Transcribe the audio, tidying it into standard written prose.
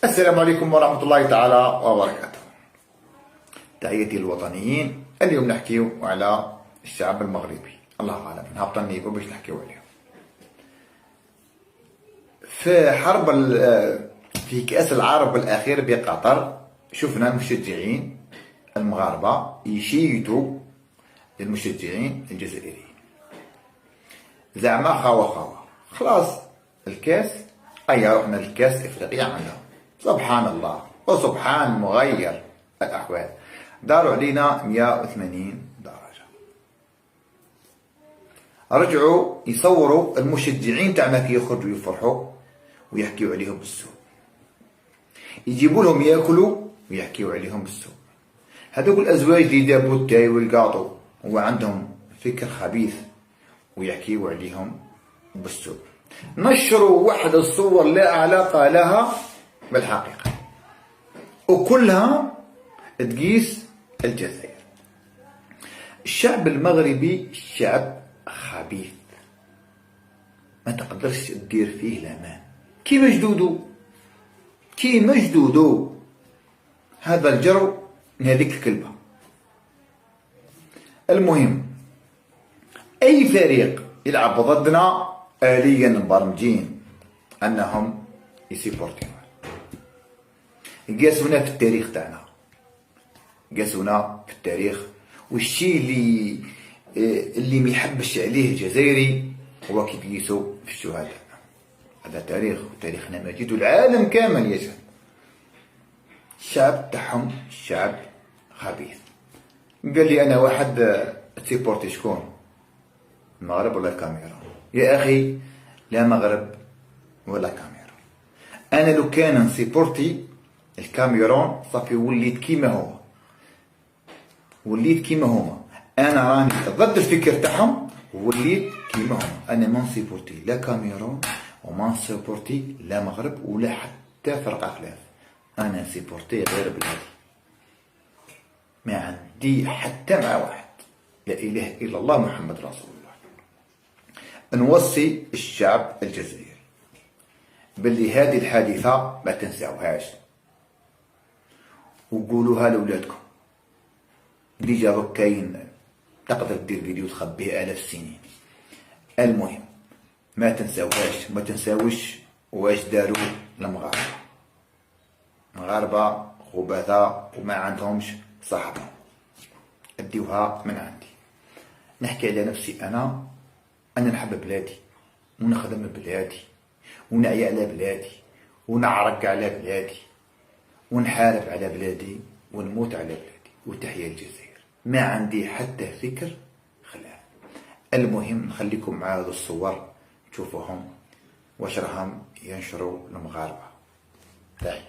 السلام عليكم ورحمة الله تعالى وبركاته. تحياتي الوطنيين. اليوم نحكيو على الشعب المغربي، الله أعلم هبطني باش نحكيو عليه. في حرب في كأس العرب الأخير بقطر شفنا المشجعين المغاربة يشيدوا للمشجعين الجزائريين، زعما خاوة خلاص الكاس، رحنا للكاس افريقيا عندهم. سبحان الله وسبحان مغير الأحوال، داروا علينا 180 درجة. رجعوا يصوروا المشجعين تاعنا كي يخرجوا يفرحوا ويحكيوا عليهم بالسوء، يجيبوا لهم ياكلوا ويحكيوا عليهم بالسوء. هذوك الازواج اللي دابوا التاي والكاطو هو عندهم فكر خبيث ويحكيوا عليهم بالسوء. نشروا واحد الصور لا علاقة لها بالحقيقة وكلها تقيس الجزائر. الشعب المغربي شعب خبيث ما تقدرش تدير فيه الامان، كيما جدودو هذا الجرو من هذيك الكلبة. المهم اي فريق يلعب ضدنا آليا مبرمجين انهم يسيبورتيونا، يقاسونا في التاريخ تاعنا، قاسونا في التاريخ. والشيء اللي ما يحبش عليه الجزائري هو كي يقيسوا في الشهداء. هذا تاريخ وتاريخنا مجيد والعالم كامل يشهد. الشعب تاعهم شعب خبيث. قال لي انا واحد تسيبورتي شكون؟ المغرب ولا الكاميرون؟ يا اخي لا مغرب ولا كاميرون. انا لو كان نسيبورتي الكاميرون صافي وليت كيما هما. انا راني ضد الفكر تاعهم وليت كيما هما. انا ما نسيبورتي لا كاميرون وما نسيبورتي لا مغرب ولا حتى فرقه خلاف. انا نسيبورتي غير بلادي، ما عندي حتى مع واحد. لا اله الا الله محمد رسول الله. نوصي الشعب الجزائري باللي هذه الحادثة ما تنساوهاش وقولوها لولادكم. ديجا كاين تقدر دير فيديو تخبيه آلاف السنين. المهم ما تنساوهاش، ما تنساوش واش داروا المغاربة خبثاء وما عندهمش صحبة. اديوها من عندي. نحكي على نفسي انا نحب بلادي ونخدم بلادي ونعيا على بلادي ونعرق على بلادي ونحارب على بلادي ونموت على بلادي. وتحيا الجزائر، ما عندي حتى فكر خلاف. المهم نخليكم مع هذو الصور تشوفوهم واش راهم ينشروا المغاربة. تحياتي.